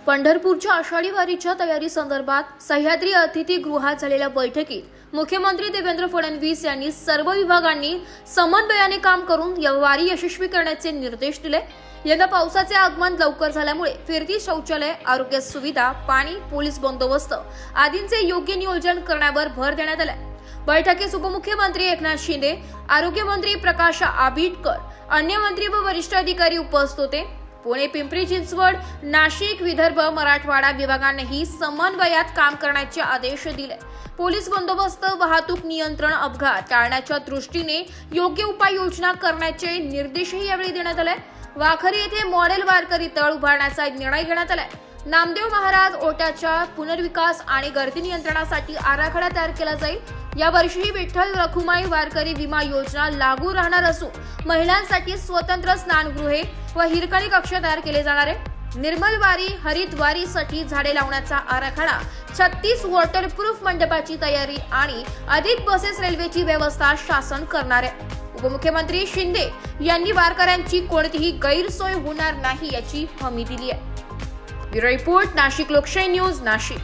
पंढरपूरच्या आषाढी वारीच्या तयारी संदर्भात सह्याद्री अतिथीगृहात झालेल्या बैठकीत मुख्यमंत्री देवेंद्र फडणवीस यांनी सर्व विभागांनी समन्वयाने काम करून वारी यशस्वी करण्याचे निर्देश दिले। यंदा पावसाचे आगमन लवकर झाल्यामुळे फिरती शौचालय, आरोग्य सुविधा, पाणी, पोलीस बंदोबस्त आदींचे योग्य नियोजन करण्यावर भर देण्यात आला। बैठकीस उपमुख्यमंत्री एकनाथ शिंदे, आरोग्य मंत्री प्रकाश आंबेडकर, अन्य मंत्री व वरिष्ठ अधिकारी उपस्थित होते। पुणे, पिंपरी चिंचवड, नाशिक, विदर्भ, मराठवाडा विभागांनीही समन्वयात काम करण्याचे आदेश दिले। पोलीस बंदोबस्त, वाहतूक नियंत्रण, अपघात टाळण्याच्या दृष्टीने योग्य उपाययोजना करण्याचे निर्देशही यावेळी देण्यात आले। वाखरी येथे मॉडेल वारकरी तळ उभारण्याचा निर्णय घेण्यात आला। नामदेव महाराज ओट्याच्या पुनर्विकास आणि गर्दी नियंत्रणासाठी आराखडा तयार केला जाईल। या वर्षीही विठ्ठल रखुमाई वारकरी विमा योजना लागू राहणार असून महिलांसाठी स्वतंत्र स्नानगृहे व हिरकणी कक्ष तयार केले जाणार आहे। निर्मल वारी, हरित वारीसाठी झाडे लावण्याचा आराखडा, 36 वॉटरप्रूफ मंडपाची तयारी आणि अधिक बसेस, रेल्वेची व्यवस्था शासन करणार आहे। उपमुख्यमंत्री शिंदे यांनी वारकऱ्यांची कोणतीही गैरसोय होणार नाही याची हमी दिली आहे। ब्युरो रिपोर्ट, नाशिक लोकशाही न्यूज, नाशिक।